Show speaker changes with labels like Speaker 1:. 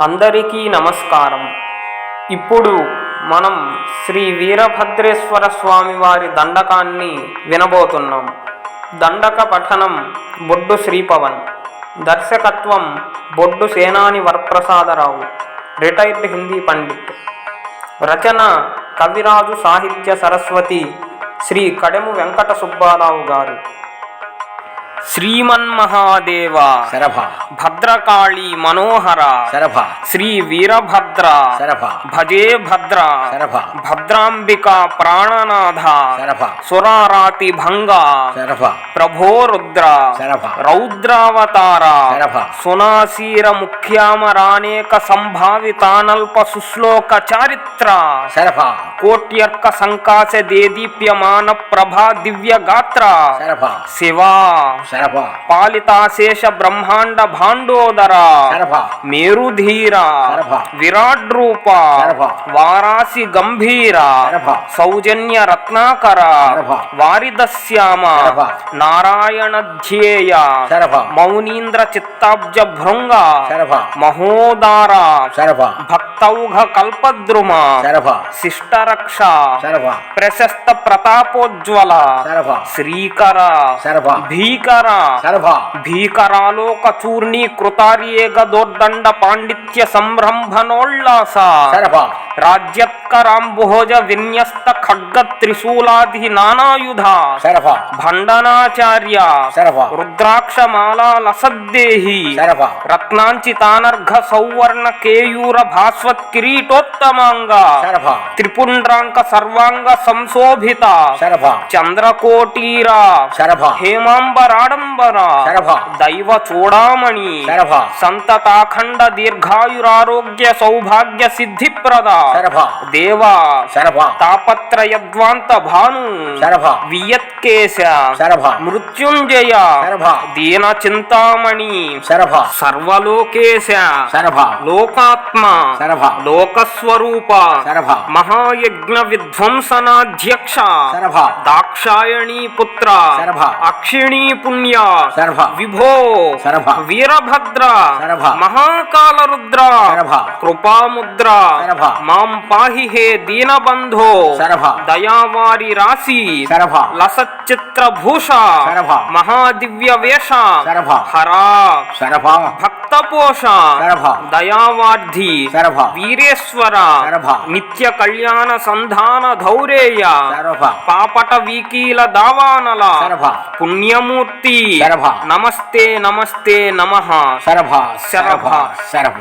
Speaker 1: అందరికీ నమస్కారం. ఇప్పుడు మనం శ్రీ వీరభద్రేశ్వర స్వామి వారి దండకాన్ని వినబోతున్నాం. దండక పఠనం బొడ్డు శ్రీపవన్, దర్శకత్వం బొడ్డు సేనాని వరప్రసాదరావు, రిటైర్డ్ హిందీ పండిత్. రచన కవిరాజు సాహిత్య సరస్వతి శ్రీ కడెము వెంకట సుబ్బారావు గారు. శ్రీమన్మహాదేవ
Speaker 2: శరభ,
Speaker 1: భద్రకాళీ మనోహర
Speaker 2: శరభ,
Speaker 1: శ్రీ వీరభద్ర
Speaker 2: శరభ,
Speaker 1: భజే భద్ర
Speaker 2: శరభ,
Speaker 1: భద్రాంబిక ప్రాణనాథ
Speaker 2: శరభ,
Speaker 1: సురారాతి భంగ
Speaker 2: శరభ,
Speaker 1: ప్రభో రుద్ర
Speaker 2: శరభ,
Speaker 1: రౌద్రావతార
Speaker 2: శరభ,
Speaker 1: సునాసీర ముఖ్యామరానేక సంభావితానల్ప సుశ్లోక చారిత్ర
Speaker 2: శరభ,
Speaker 1: కోట్యర్క సంకాశ దేదీప్యమాన ప్రభా దివ్య గాత్ర
Speaker 2: శరభ,
Speaker 1: శివా
Speaker 2: శరభ,
Speaker 1: పాలితాశేష బ్రహ్మాండ భాండోదర
Speaker 2: శరభ,
Speaker 1: మేరుధీర
Speaker 2: శరభ,
Speaker 1: విరాట్ రూప
Speaker 2: శరభ,
Speaker 1: వారాసి గంభీర
Speaker 2: శరభ,
Speaker 1: సౌజన్య రత్నాకర
Speaker 2: శరభ,
Speaker 1: వారిదశ్యామ
Speaker 2: శరభ,
Speaker 1: నారాయణ ధ్యేయ
Speaker 2: శరభ,
Speaker 1: మౌనీంద్ర చిత్తాబ్జ భృంగ
Speaker 2: శరభ,
Speaker 1: మహోదార
Speaker 2: శరభ,
Speaker 1: భక్తౌఘ కల్పద్రుమ
Speaker 2: శరభ,
Speaker 1: శిష్టరక్ష
Speaker 2: శరభ,
Speaker 1: ప్రశస్త ప్రతాపోజ్వల
Speaker 2: శరభ,
Speaker 1: శ్రీకర
Speaker 2: శరభ,
Speaker 1: భీకర
Speaker 2: శరభ,
Speaker 1: భీకరాలోక చూర్ణీకృతార్యేగ దోర్దండ పాండిత్య సంరంభనోల్లాస
Speaker 2: శరభ,
Speaker 1: రాజ్యత్కరాంబుహోజ విన్యస్త ఖడ్గ త్రిశూలాది నానాయుధ
Speaker 2: శరభ,
Speaker 1: భండనాచార్య
Speaker 2: శరభ,
Speaker 1: రుద్రాక్షమాలా లసద్దేహి
Speaker 2: శరభ,
Speaker 1: రత్నాంచితానర్ఘ సౌవర్ణ కేయూర భాస్వత్ కిరీటోత్తమాంగ
Speaker 2: శరభ,
Speaker 1: త్రిపుండ్రాంక సర్వాంగ సంశోభిత
Speaker 2: శరభ,
Speaker 1: చంద్రకోటీర
Speaker 2: శరభ,
Speaker 1: హేమాంబరాడంబర
Speaker 2: శరభ,
Speaker 1: దైవ చూడామణి
Speaker 2: శరభ,
Speaker 1: సంతతాఖండ దీర్ఘాయురారోగ్య సౌభాగ్య సిద్ధిప్రద
Speaker 2: శరభ,
Speaker 1: దేవ
Speaker 2: శరభ,
Speaker 1: తాపత్రయద్వాంత భాను
Speaker 2: శరభ,
Speaker 1: వియత్కేశ
Speaker 2: శరభ,
Speaker 1: మృత్యుంజయ
Speaker 2: శరభ,
Speaker 1: దీన చింతామణి
Speaker 2: శరభ,
Speaker 1: సర్వలోకేశ
Speaker 2: శరభ,
Speaker 1: లోకాత్మ
Speaker 2: శరభ,
Speaker 1: లోకస్వరూప
Speaker 2: శరభ,
Speaker 1: మహాయజ్ఞ విధ్వంసనాధ్యక్ష
Speaker 2: శరభ,
Speaker 1: దాక్షాయణీ పుత్ర
Speaker 2: శరభ,
Speaker 1: అక్షిణీ పుణ్య
Speaker 2: శరభ,
Speaker 1: విభో
Speaker 2: శరభ,
Speaker 1: వీరభద్ర
Speaker 2: శరభ,
Speaker 1: మహాకాల రుద్ర
Speaker 2: శరభ,
Speaker 1: కృపాముద్ర
Speaker 2: శరభ,
Speaker 1: మాం పాహి హే దీనబంధో
Speaker 2: శరభ,
Speaker 1: దయావారి రాశి
Speaker 2: శరభ,
Speaker 1: లసచిత్ర భూష
Speaker 2: శరభ,
Speaker 1: మహాదివ్య వేష
Speaker 2: శరభ,
Speaker 1: హరా
Speaker 2: శరభ,
Speaker 1: భక్తపోష
Speaker 2: శరభ,
Speaker 1: దయావార్ధి
Speaker 2: శరభ,
Speaker 1: వీరేశ్వర
Speaker 2: శరభ,
Speaker 1: నిత్య కళ్యాణ సంధాన ధౌరేయ
Speaker 2: శరభ,
Speaker 1: పాపట వీకీల దావానల
Speaker 2: శరభ,
Speaker 1: పుణ్యమూర్తి
Speaker 2: శరభ,
Speaker 1: నమస్తే నమస్తే నమః
Speaker 2: శరభ,
Speaker 1: శరభ,
Speaker 2: శరభ.